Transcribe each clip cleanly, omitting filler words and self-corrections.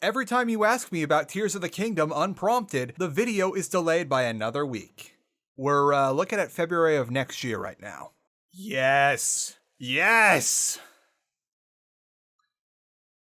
Every time you ask me about Tears of the Kingdom unprompted, the video is delayed by another week. We're looking at February of next year right now. Yes! Yes!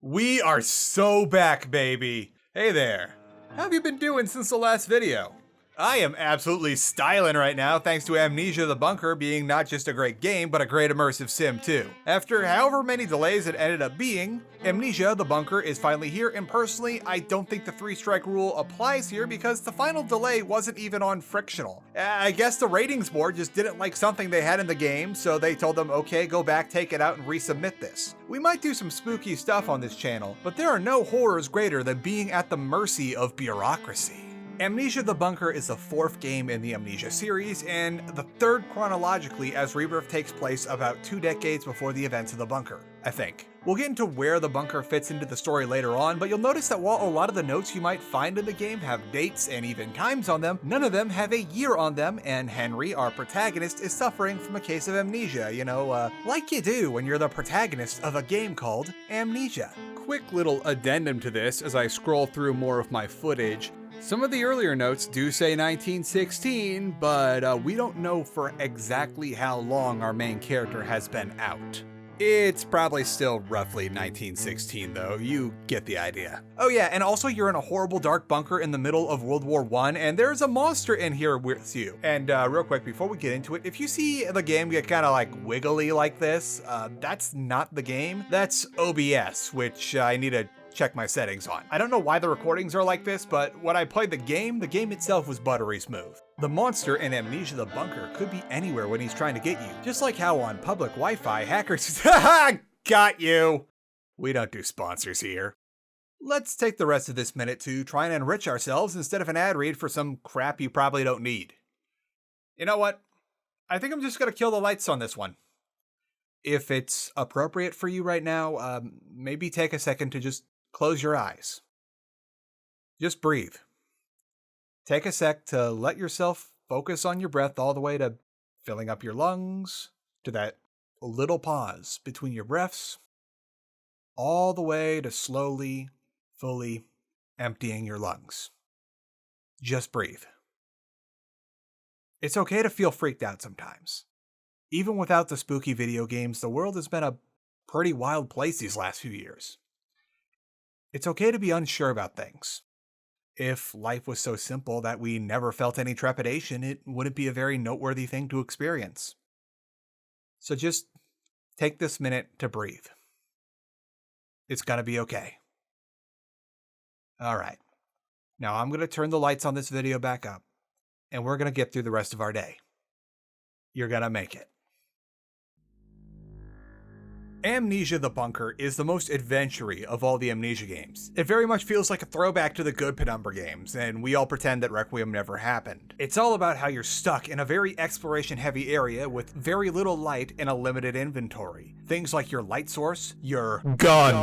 We are so back, baby! Hey there. How have you been doing since the last video? I am absolutely styling right now thanks to Amnesia the Bunker being not just a great game, but a great immersive sim too. After however many delays it ended up being, Amnesia the Bunker is finally here, and personally, I don't think the 3-strike rule applies here because the final delay wasn't even on frictional. I guess the ratings board just didn't like something they had in the game, so they told them, okay, go back, take it out, and resubmit this. We might do some spooky stuff on this channel, but there are no horrors greater than being at the mercy of bureaucracy. Amnesia the Bunker is the 4th game in the Amnesia series, and the 3rd chronologically as Rebirth takes place about 2 decades before the events of the Bunker, I think. We'll get into where the Bunker fits into the story later on, but you'll notice that while a lot of the notes you might find in the game have dates and even times on them, none of them have a year on them, and Henry, our protagonist, is suffering from a case of amnesia, like you do when you're the protagonist of a game called Amnesia. Quick little addendum to this as I scroll through more of my footage. Some of the earlier notes do say 1916, but we don't know for exactly how long our main character has been out. It's probably still roughly 1916 though, you get the idea. Oh yeah, and also you're in a horrible dark bunker in the middle of World War I, and there's a monster in here with you. And real quick, before we get into it, if you see the game get kind of like wiggly like this, that's not the game, that's OBS, which I need to check my settings on. I don't know why the recordings are like this, but when I played the game itself was buttery smooth. The monster in Amnesia the Bunker could be anywhere when he's trying to get you, just like how on public Wi-Fi hackers got you. We don't do sponsors here. Let's take the rest of this minute to try and enrich ourselves instead of an ad read for some crap you probably don't need. You know what? I think I'm just gonna kill the lights on this one. If it's appropriate for you right now, maybe take a second to just close your eyes. Just breathe. Take a sec to let yourself focus on your breath all the way to filling up your lungs, to that little pause between your breaths, all the way to slowly, fully emptying your lungs. Just breathe. It's okay to feel freaked out sometimes. Even without the spooky video games, the world has been a pretty wild place these last few years. It's okay to be unsure about things. If life was so simple that we never felt any trepidation, it wouldn't be a very noteworthy thing to experience. So just take this minute to breathe. It's gonna be okay. Alright, now I'm gonna turn the lights on this video back up, and we're gonna get through the rest of our day. You're gonna make it. Amnesia the Bunker is the most adventure-y of all the Amnesia games. It very much feels like a throwback to the good Penumbra games, and we all pretend that Requiem never happened. It's all about how you're stuck in a very exploration-heavy area with very little light and a limited inventory. Things like your light source, your gun,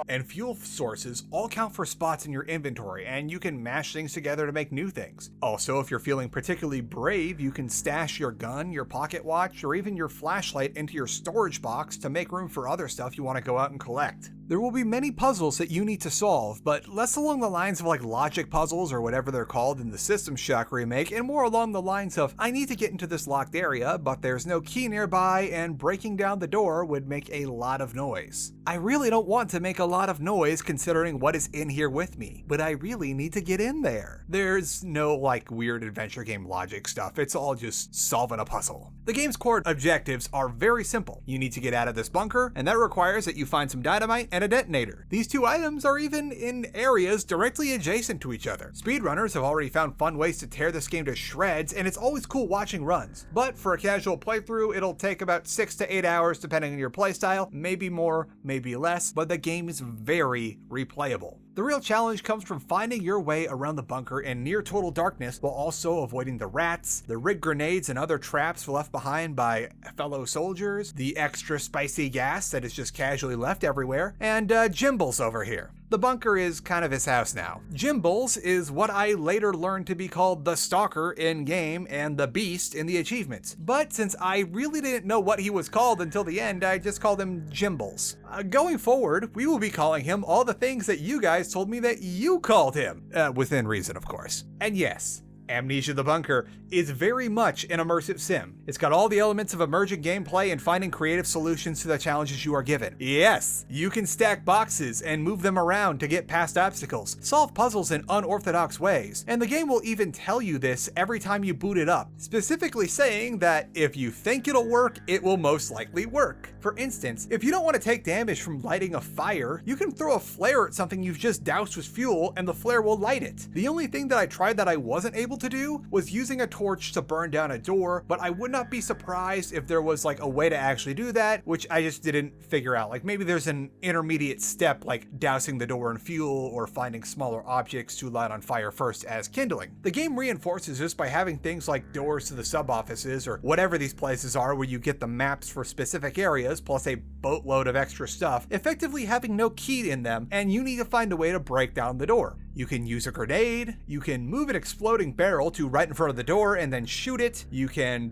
and fuel sources all count for spots in your inventory, and you can mash things together to make new things. Also, if you're feeling particularly brave, you can stash your gun, your pocket watch, or even your flashlight into your storage box to make room for other stuff you want to go out and collect. There will be many puzzles that you need to solve, but less along the lines of like logic puzzles or whatever they're called in the System Shock remake, and more along the lines of, I need to get into this locked area, but there's no key nearby, and breaking down the door would make a lot of noise. I really don't want to make a lot of noise considering what is in here with me, but I really need to get in there. There's no like weird adventure game logic stuff, it's all just solving a puzzle. The game's core objectives are very simple. You need to get out of this bunker, and that requires that you find some dynamite and a detonator. These two items are even in areas directly adjacent to each other. Speedrunners have already found fun ways to tear this game to shreds, and it's always cool watching runs. But for a casual playthrough, it'll take about 6 to 8 hours depending on your playstyle, maybe more, maybe less, but the game is very replayable. The real challenge comes from finding your way around the bunker in near total darkness while also avoiding the rats, the rigged grenades and other traps left behind by fellow soldiers, the extra spicy gas that is just casually left everywhere, and Jimbles over here. The bunker is kind of his house now. Jimbles is what I later learned to be called the Stalker in-game and the Beast in the achievements. But since I really didn't know what he was called until the end, I just called him Jimbles. Going forward, we will be calling him all the things that you guys told me that you called him. Within reason, of course. And yes, Amnesia the Bunker is very much an immersive sim. It's got all the elements of emergent gameplay and finding creative solutions to the challenges you are given. Yes, you can stack boxes and move them around to get past obstacles, solve puzzles in unorthodox ways, and the game will even tell you this every time you boot it up, specifically saying that if you think it'll work, it will most likely work. For instance, if you don't want to take damage from lighting a fire, you can throw a flare at something you've just doused with fuel and the flare will light it. The only thing that I tried that I wasn't able to do was using a torch to burn down a door, but I would not be surprised if there was like a way to actually do that, which I just didn't figure out. Like maybe there's an intermediate step like dousing the door in fuel or finding smaller objects to light on fire first as kindling. The game reinforces this by having things like doors to the sub-offices or whatever these places are where you get the maps for specific areas plus a boatload of extra stuff, effectively having no key in them, and you need to find a way to break down the door. You can use a grenade, you can move an exploding barrel to right in front of the door and then shoot it, you can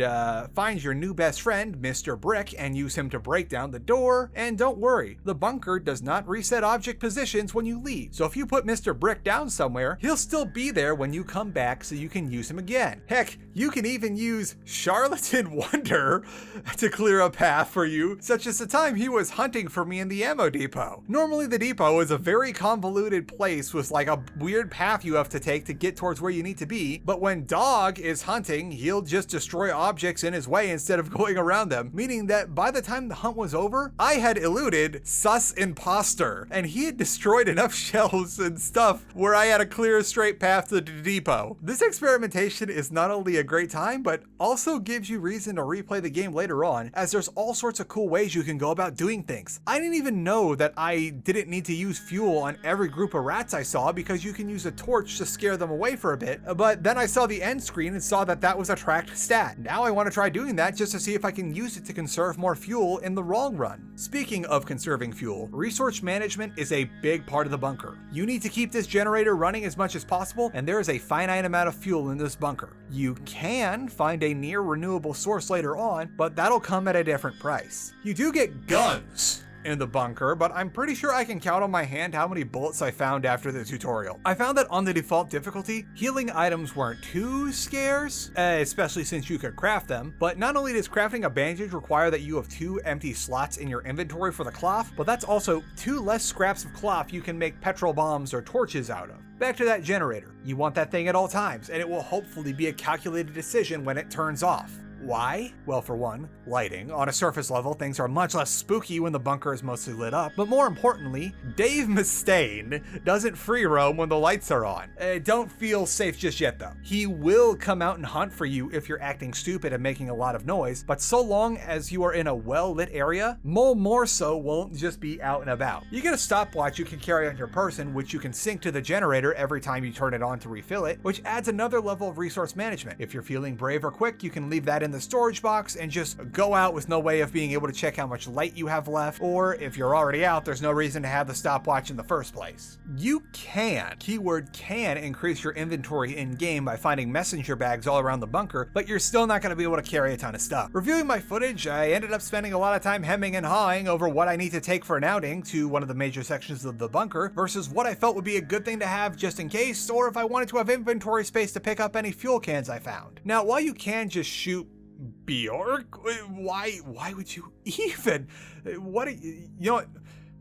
find your new best friend, Mr. Brick, and use him to break down the door, and don't worry, the bunker does not reset object positions when you leave, so if you put Mr. Brick down somewhere, he'll still be there when you come back so you can use him again. Heck, you can even use Charlatan Wonder to clear a path for you, such as the time he was hunting for me in the ammo depot. Normally the depot is a very convoluted place with like a weird path you have to take to get towards where you need to be, but when Dog is hunting, he'll just destroy objects in his way instead of going around them, meaning that by the time the hunt was over, I had eluded Sus Imposter, and he had destroyed enough shelves and stuff where I had a clear straight path to the depot. This experimentation is not only a great time, but also gives you reason to replay the game later on, as there's all sorts of cool ways you can go about doing things. I didn't even know that I didn't need to use fuel on every group of rats I saw because you can use a torch to scare them away for a bit, but then I saw the end screen and saw that that was a tracked stat. Now I want to try doing that just to see if I can use it to conserve more fuel in the long run. Speaking of conserving fuel, resource management is a big part of the bunker. You need to keep this generator running as much as possible, and there is a finite amount of fuel in this bunker. You can find a near renewable source later on, but that'll come at a different price. You do get guns in the bunker, but I'm pretty sure I can count on my hand how many bullets I found after the tutorial. I found that on the default difficulty, healing items weren't too scarce, especially since you could craft them, but not only does crafting a bandage require that you have 2 empty slots in your inventory for the cloth, but that's also 2 less scraps of cloth you can make petrol bombs or torches out of. Back to that generator. You want that thing at all times, and it will hopefully be a calculated decision when it turns off. Why? Well, for one, lighting. On a surface level, things are much less spooky when the bunker is mostly lit up, but more importantly, Dave Mustaine doesn't free roam when the lights are on. Don't feel safe just yet though. He will come out and hunt for you if you're acting stupid and making a lot of noise, but so long as you are in a well-lit area, Mole Morso won't just be out and about. You get a stopwatch you can carry on your person, which you can sync to the generator every time you turn it on to refill it, which adds another level of resource management. If you're feeling brave or quick, you can leave that in the storage box and just go out with no way of being able to check how much light you have left, or if you're already out, there's no reason to have the stopwatch in the first place. You can, keyword can, increase your inventory in-game by finding messenger bags all around the bunker, but you're still not going to be able to carry a ton of stuff. Reviewing my footage, I ended up spending a lot of time hemming and hawing over what I need to take for an outing to one of the major sections of the bunker versus what I felt would be a good thing to have just in case, or if I wanted to have inventory space to pick up any fuel cans I found. Now, while you can just shoot Bjork, why would you even? You know what?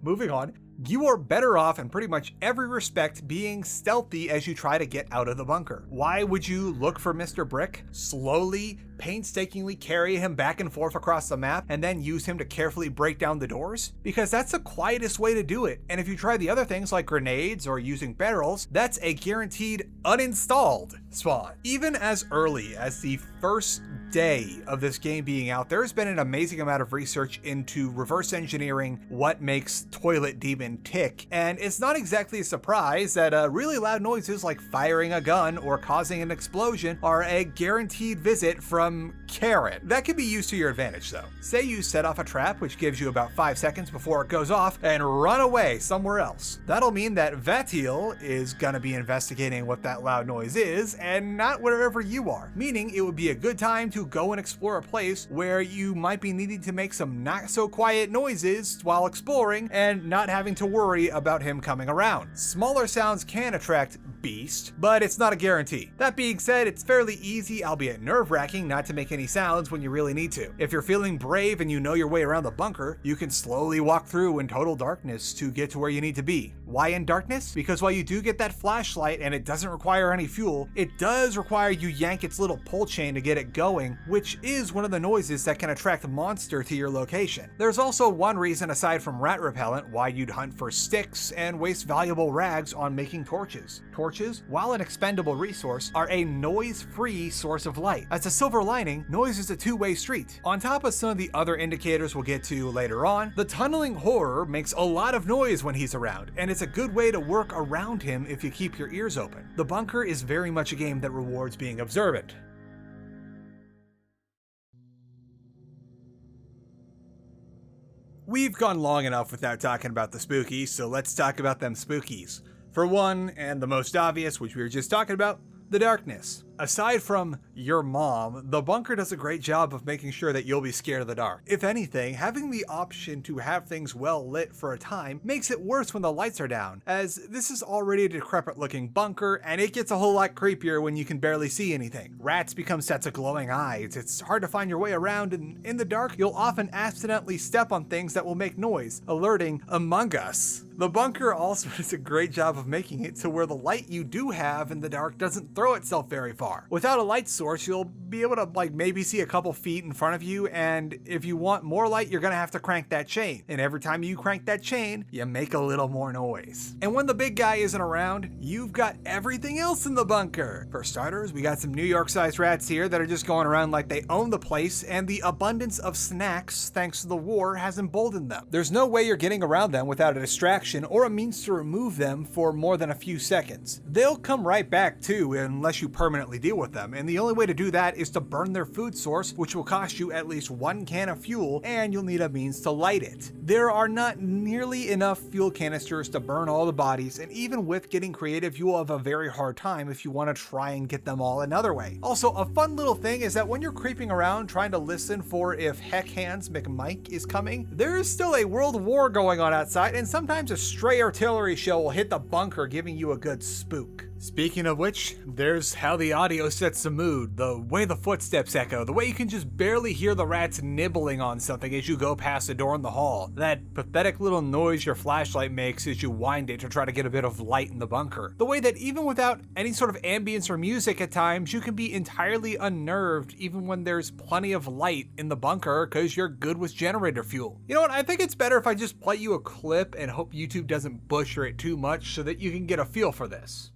Moving on. You are better off in pretty much every respect being stealthy as you try to get out of the bunker. Why would you look for Mr. Brick, slowly, painstakingly carry him back and forth across the map, and then use him to carefully break down the doors? Because that's the quietest way to do it, and if you try the other things like grenades or using barrels, that's a guaranteed uninstalled spawn. Even as early as the first day of this game being out, there's been an amazing amount of research into reverse engineering what makes Toilet Demon tick, and it's not exactly a surprise that really loud noises like firing a gun or causing an explosion are a guaranteed visit from carrot. That can be used to your advantage though. Say you set off a trap which gives you about 5 seconds before it goes off and run away somewhere else. That'll mean that Vatil is gonna be investigating what that loud noise is and not wherever you are, meaning it would be a good time to go and explore a place where you might be needing to make some not so quiet noises while exploring and not having to worry about him coming around. Smaller sounds can attract Beast, but it's not a guarantee. That being said, it's fairly easy, albeit nerve-wracking, not to make any sounds when you really need to. If you're feeling brave and you know your way around the bunker, you can slowly walk through in total darkness to get to where you need to be. Why in darkness? Because while you do get that flashlight and it doesn't require any fuel, it does require you yank its little pull chain to get it going, which is one of the noises that can attract a monster to your location. There's also one reason aside from rat repellent why you'd hunt for sticks and waste valuable rags on making torches. Torches, while an expendable resource, are a noise-free source of light. As a silver lining, noise is a two-way street. On top of some of the other indicators we'll get to later on, the tunneling horror makes a lot of noise when he's around, and it's a good way to work around him if you keep your ears open. The Bunker is very much a game that rewards being observant. We've gone long enough without talking about the spookies, so let's talk about them spookies. For one, and the most obvious, which we were just talking about, the darkness. Aside from your mom, the Bunker does a great job of making sure that you'll be scared of the dark. If anything, having the option to have things well lit for a time makes it worse when the lights are down, as this is already a decrepit looking bunker and it gets a whole lot creepier when you can barely see anything. Rats become sets of glowing eyes, it's hard to find your way around, and in the dark you'll often accidentally step on things that will make noise, alerting Among Us. The Bunker also does a great job of making it to where the light you do have in the dark doesn't throw itself very far. Without a light source, you'll be able to maybe see a couple feet in front of you, and if you want more light, you're gonna have to crank that chain. And every time you crank that chain, you make a little more noise. And when the big guy isn't around, you've got everything else in the bunker. For starters, we got some New York-sized rats here that are just going around like they own the place, and the abundance of snacks, thanks to the war, has emboldened them. There's no way you're getting around them without a distraction or a means to remove them for more than a few seconds. They'll come right back too, unless you permanently deal with them, and the only way to do that is to burn their food source, which will cost you at least 1 can of fuel, and you'll need a means to light it. There are not nearly enough fuel canisters to burn all the bodies, and even with getting creative, you will have a very hard time if you want to try and get them all another way. Also, a fun little thing is that when you're creeping around trying to listen for if Heck Hands McMike is coming, there is still a world war going on outside, and sometimes a stray artillery shell will hit the bunker, giving you a good spook. Speaking of which, there's how the audio sets the mood, the way the footsteps echo, the way you can just barely hear the rats nibbling on something as you go past the door in the hall, that pathetic little noise your flashlight makes as you wind it to try to get a bit of light in the bunker, the way that even without any sort of ambience or music at times, you can be entirely unnerved even when there's plenty of light in the bunker because you're good with generator fuel. You know what, I think it's better if I just play you a clip and hope YouTube doesn't butcher it too much so that you can get a feel for this.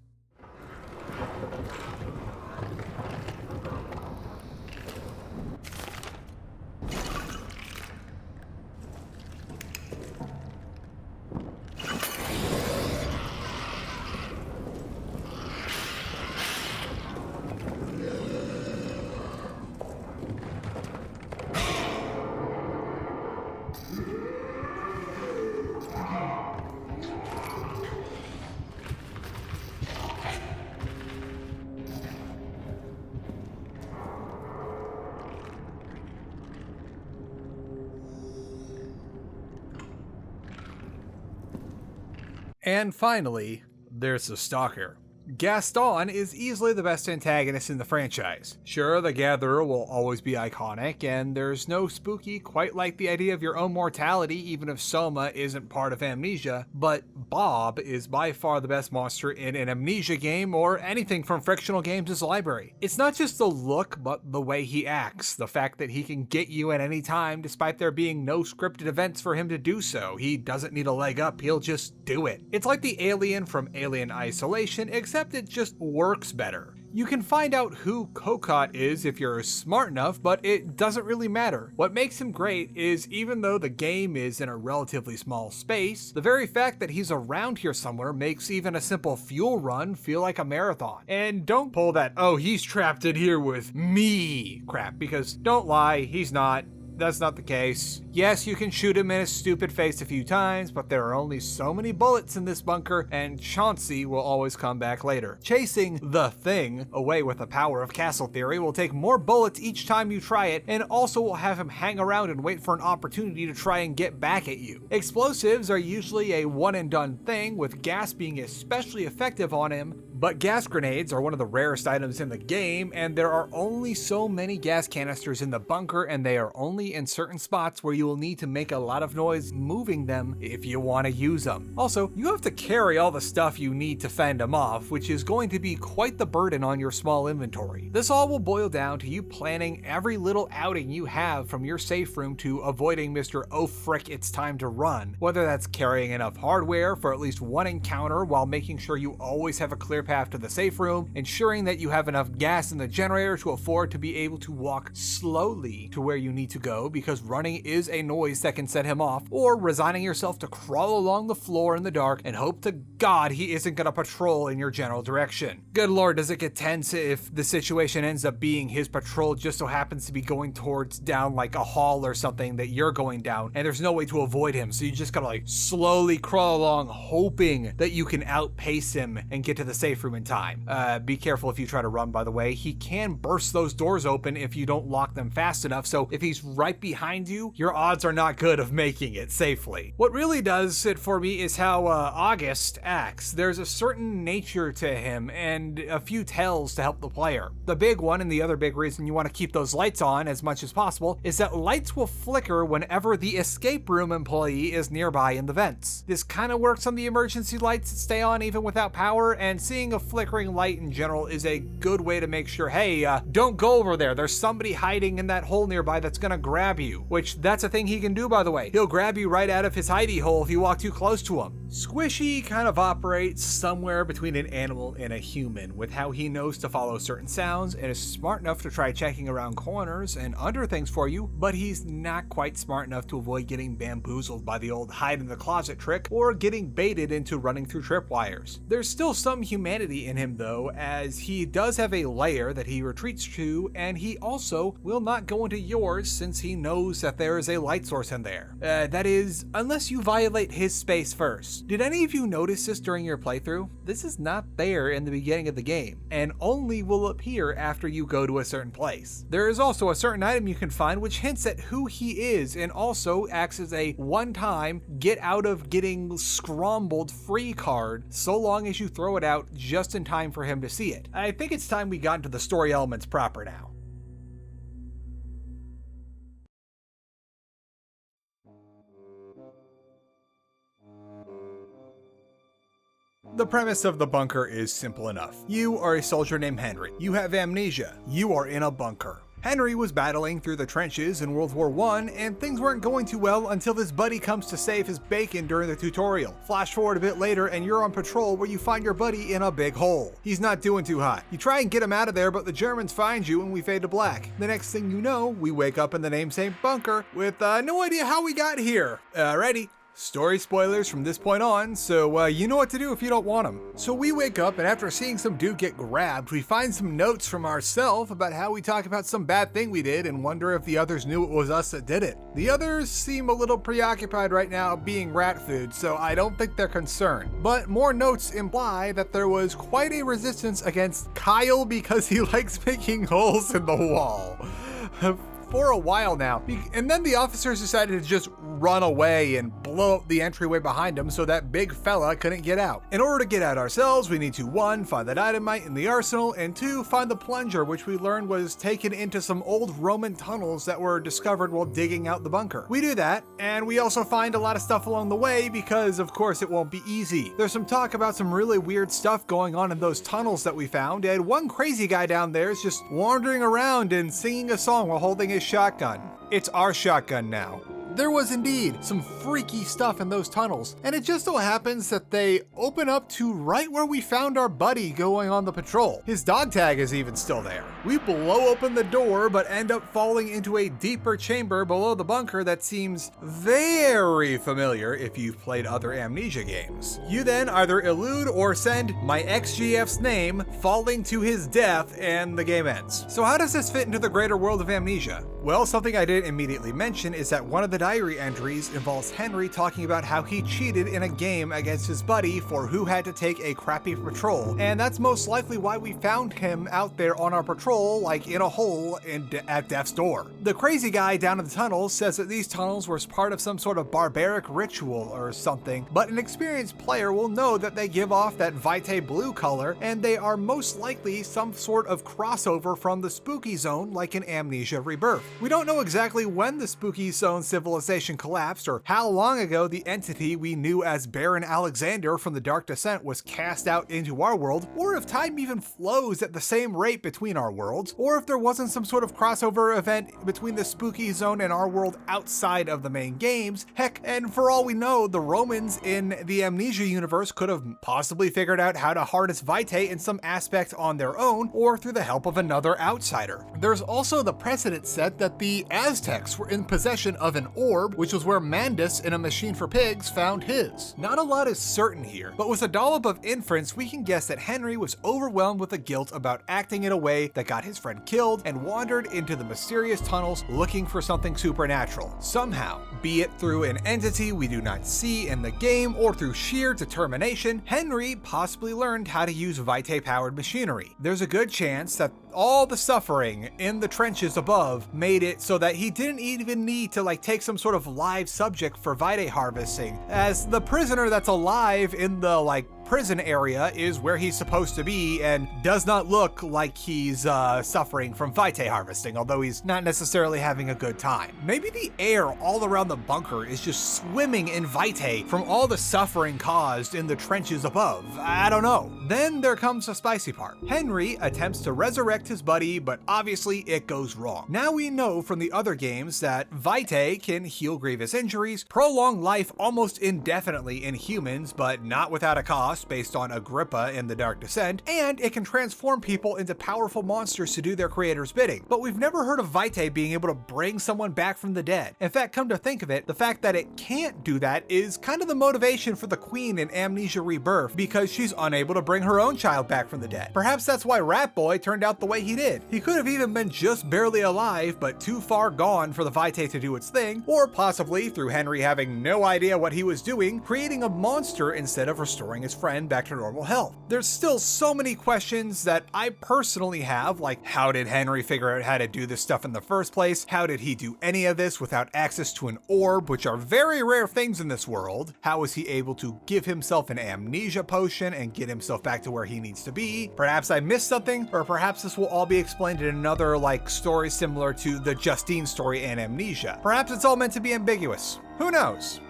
And finally, there's the Stalker. Gaston is easily the best antagonist in the franchise. Sure, the Gatherer will always be iconic, and there's no spooky quite like the idea of your own mortality even if Soma isn't part of Amnesia, but Bob is by far the best monster in an Amnesia game or anything from Frictional Games' library. It's not just the look, but the way he acts, the fact that he can get you at any time despite there being no scripted events for him to do so. He doesn't need a leg up, he'll just do it. It's like the alien from Alien Isolation, except it just works better. You can find out who Kokot is if you're smart enough, but it doesn't really matter. What makes him great is even though the game is in a relatively small space, the very fact that he's around here somewhere makes even a simple fuel run feel like a marathon. And don't pull that, oh, he's trapped in here with me crap, because don't lie, he's not. That's not the case. Yes, you can shoot him in his stupid face a few times, but there are only so many bullets in this bunker, and Chauncey will always come back later. Chasing the thing away with the power of castle theory will take more bullets each time you try it, and also will have him hang around and wait for an opportunity to try and get back at you. Explosives are usually a one and done thing, with gas being especially effective on him, but gas grenades are one of the rarest items in the game, and there are only so many gas canisters in the bunker, and they are only in certain spots where you will need to make a lot of noise moving them if you want to use them. Also, you have to carry all the stuff you need to fend them off, which is going to be quite the burden on your small inventory. This all will boil down to you planning every little outing you have from your safe room to avoiding Mr. Oh frick, it's time to run, whether that's carrying enough hardware for at least one encounter while making sure you always have a clear path to the safe room, ensuring that you have enough gas in the generator to afford to be able to walk slowly to where you need to go because running is a noise that can set him off, or resigning yourself to crawl along the floor in the dark and hope to God he isn't gonna patrol in your general direction. Good lord, does it get tense if the situation ends up being his patrol just so happens to be going towards down like a hall or something that you're going down and there's no way to avoid him, so you just gotta like slowly crawl along hoping that you can outpace him and get to the safe room in time. Be careful if you try to run, by the way. He can burst those doors open if you don't lock them fast enough, so if he's right behind you, your odds are not good of making it safely. What really does it for me is how August acts. There's a certain nature to him and a few tells to help the player. The big one, and the other big reason you want to keep those lights on as much as possible, is that lights will flicker whenever the escape room employee is nearby in the vents. This kind of works on the emergency lights that stay on even without power, and seeing a flickering light in general is a good way to make sure, hey, don't go over there. There's somebody hiding in that hole nearby that's gonna grab you, which that's a thing he can do, by the way. He'll grab you right out of his hidey hole if you walk too close to him. Squishy kind of operates somewhere between an animal and a human with how he knows to follow certain sounds and is smart enough to try checking around corners and under things for you, but he's not quite smart enough to avoid getting bamboozled by the old hide in the closet trick or getting baited into running through tripwires. There's still some humanity in him though, as he does have a lair that he retreats to, and he also will not go into yours since he knows that there is a light source in there. That is, unless you violate his space first. Did any of you notice this during your playthrough? This is not there in the beginning of the game, and only will appear after you go to a certain place. There is also a certain item you can find which hints at who he is and also acts as a one-time get out of getting scrumbled free card so long as you throw it out just in time for him to see it. I think it's time we got into the story elements proper now. The premise of the bunker is simple enough. You are a soldier named Henry. You have amnesia. You are in a bunker. Henry was battling through the trenches in World War I, and things weren't going too well until this buddy comes to save his bacon during the tutorial. Flash forward a bit later and you're on patrol where you find your buddy in a big hole. He's not doing too hot. You try and get him out of there, but the Germans find you and we fade to black. The next thing you know, we wake up in the namesake bunker with no idea how we got here. Alrighty. Story spoilers from this point on, so you know what to do if you don't want them. So we wake up, and after seeing some dude get grabbed, we find some notes from ourselves about how we talk about some bad thing we did and wonder if the others knew it was us that did it. The others seem a little preoccupied right now being rat food, so I don't think they're concerned. But more notes imply that there was quite a resistance against Kyle because he likes making holes in the wall. For a while now, and then the officers decided to just run away and blow up the entryway behind them so that big fella couldn't get out. In order to get out ourselves, we need to 1. Find that dynamite in the arsenal, and 2. Find the plunger, which we learned was taken into some old Roman tunnels that were discovered while digging out the bunker. We do that, and we also find a lot of stuff along the way because of course it won't be easy. There's some talk about some really weird stuff going on in those tunnels that we found, and one crazy guy down there is just wandering around and singing a song while holding his shotgun. It's our shotgun now. There was indeed some freaky stuff in those tunnels, and it just so happens that they open up to right where we found our buddy going on the patrol. His dog tag is even still there. We blow open the door, but end up falling into a deeper chamber below the bunker that seems very familiar if you've played other Amnesia games. You then either elude or send my ex-GF's name, falling to his death, and the game ends. So how does this fit into the greater world of Amnesia? Well, something I didn't immediately mention is that one of the diary entries involves Henry talking about how he cheated in a game against his buddy for who had to take a crappy patrol, and that's most likely why we found him out there on our patrol, like in a hole at Death's door. The crazy guy down in the tunnels says that these tunnels were part of some sort of barbaric ritual or something, but an experienced player will know that they give off that vitae blue color, and they are most likely some sort of crossover from the spooky zone like in Amnesia Rebirth. We don't know exactly when the spooky zone civilization collapsed or how long ago the entity we knew as Baron Alexander from the Dark Descent was cast out into our world, or if time even flows at the same rate between our worlds, or if there wasn't some sort of crossover event between the spooky zone and our world outside of the main games. Heck, and for all we know, the Romans in the Amnesia universe could have possibly figured out how to harness vitae in some aspect on their own, or through the help of another outsider. There's also the precedent set that the Aztecs were in possession of an orb, which was where Mandus in A Machine for Pigs found his. Not a lot is certain here, but with a dollop of inference, we can guess that Henry was overwhelmed with the guilt about acting in a way that got his friend killed and wandered into the mysterious tunnels looking for something supernatural. Somehow, be it through an entity we do not see in the game or through sheer determination, Henry possibly learned how to use vitae-powered machinery. There's a good chance that all the suffering in the trenches above made it so that he didn't even need to take some sort of live subject for vitae harvesting, as the prisoner that's alive in the prison area is where he's supposed to be and does not look like he's suffering from vitae harvesting, although he's not necessarily having a good time. Maybe the air all around the bunker is just swimming in vitae from all the suffering caused in the trenches above. I don't know. Then there comes the spicy part. Henry attempts to resurrect his buddy, but obviously it goes wrong. Now we know from the other games that vitae can heal grievous injuries, prolong life almost indefinitely in humans, but not without a cost, based on Agrippa in the Dark Descent, and it can transform people into powerful monsters to do their creator's bidding. But we've never heard of vitae being able to bring someone back from the dead. In fact, come to think of it, the fact that it can't do that is kind of the motivation for the Queen in Amnesia Rebirth, because she's unable to bring her own child back from the dead. Perhaps that's why Rat Boy turned out the way he did. He could have even been just barely alive, but too far gone for the vitae to do its thing, or possibly through Henry having no idea what he was doing, creating a monster instead of restoring his friend back to normal health. There's still so many questions that I personally have, like how did Henry figure out how to do this stuff in the first place? How did he do any of this without access to an orb, which are very rare things in this world? How was he able to give himself an amnesia potion and get himself back to where he needs to be? Perhaps I missed something, or perhaps this will all be explained in another story similar to the Justine story and Amnesia. Perhaps it's all meant to be ambiguous. Who knows?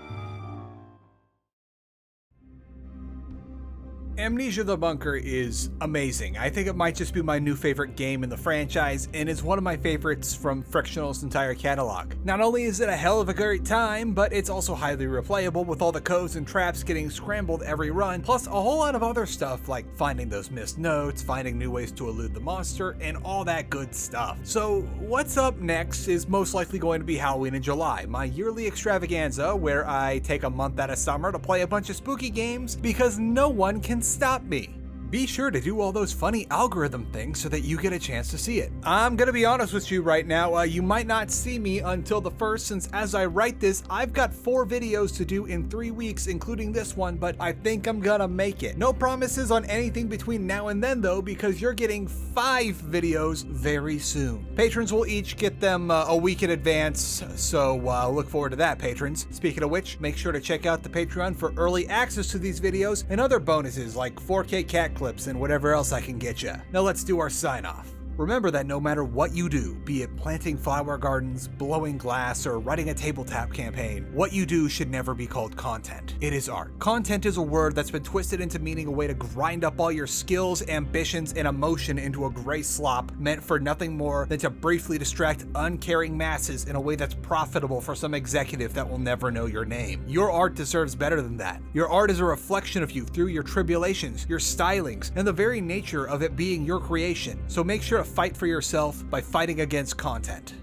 Amnesia the Bunker is amazing. I think it might just be my new favorite game in the franchise, and is one of my favorites from Frictional's entire catalog. Not only is it a hell of a great time, but it's also highly replayable, with all the codes and traps getting scrambled every run, plus a whole lot of other stuff like finding those missed notes, finding new ways to elude the monster, and all that good stuff. So what's up next is most likely going to be Halloween in July, my yearly extravaganza where I take a month out of summer to play a bunch of spooky games because no one can stop me. Be sure to do all those funny algorithm things so that you get a chance to see it. I'm gonna be honest with you right now, you might not see me until the 1st, since as I write this, I've got 4 videos to do in 3 weeks, including this one, but I think I'm gonna make it. No promises on anything between now and then though, because you're getting 5 videos very soon. Patrons will each get them a week in advance, so look forward to that, patrons. Speaking of which, make sure to check out the Patreon for early access to these videos and other bonuses like 4K cat clips and whatever else I can get you. Now let's do our sign off. Remember that no matter what you do, be it planting flower gardens, blowing glass, or writing a tabletop campaign, what you do should never be called content. It is art. Content is a word that's been twisted into meaning a way to grind up all your skills, ambitions, and emotion into a gray slop meant for nothing more than to briefly distract uncaring masses in a way that's profitable for some executive that will never know your name. Your art deserves better than that. Your art is a reflection of you through your tribulations, your stylings, and the very nature of it being your creation. So make sure to fight for yourself by fighting against content.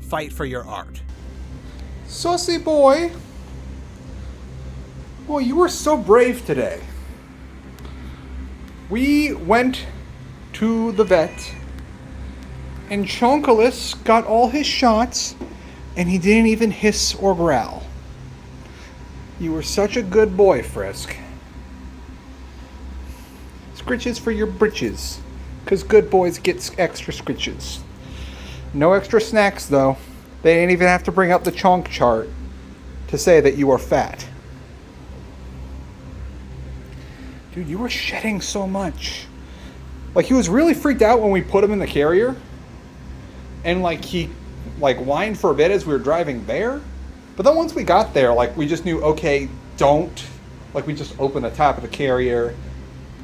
Fight for your art. Saucy boy. Boy, you were so brave today. We went to the vet, and Chonkalis got all his shots, and he didn't even hiss or growl. You were such a good boy, Frisk. Scritches for your britches, 'cause good boys get extra scritches. No extra snacks, though. They didn't even have to bring up the chonk chart to say that you are fat. Dude, you were shedding so much. Like, he was really freaked out when we put him in the carrier. And, like, he, like, whined for a bit as we were driving there. But then once we got there, like, we just knew, okay, don't. Like, we just opened the top of the carrier,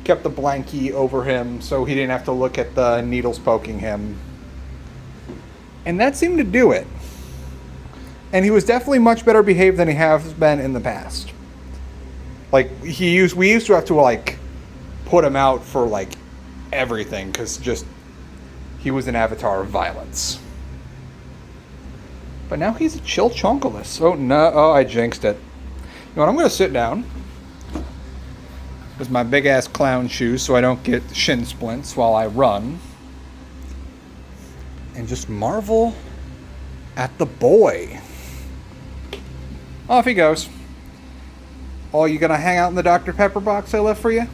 kept the blankie over him so he didn't have to look at the needles poking him. And that seemed to do it. And he was definitely much better behaved than he has been in the past. Like, we used to have to, like, put him out for, like, everything, because just, he was an avatar of violence. But now he's a chill chonkalis. Oh, no. Oh, I jinxed it. You know what? I'm going to sit down with my big-ass clown shoes so I don't get shin splints while I run. And just marvel at the boy. Off he goes. Oh, you going to hang out in the Dr. Pepper box I left for you?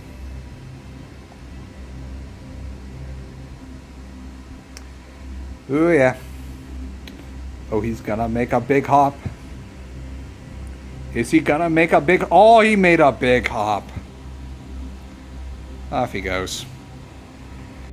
Ooh, yeah. Oh, he's gonna make a big hop. Is he gonna make a big... Oh, he made a big hop. Off he goes.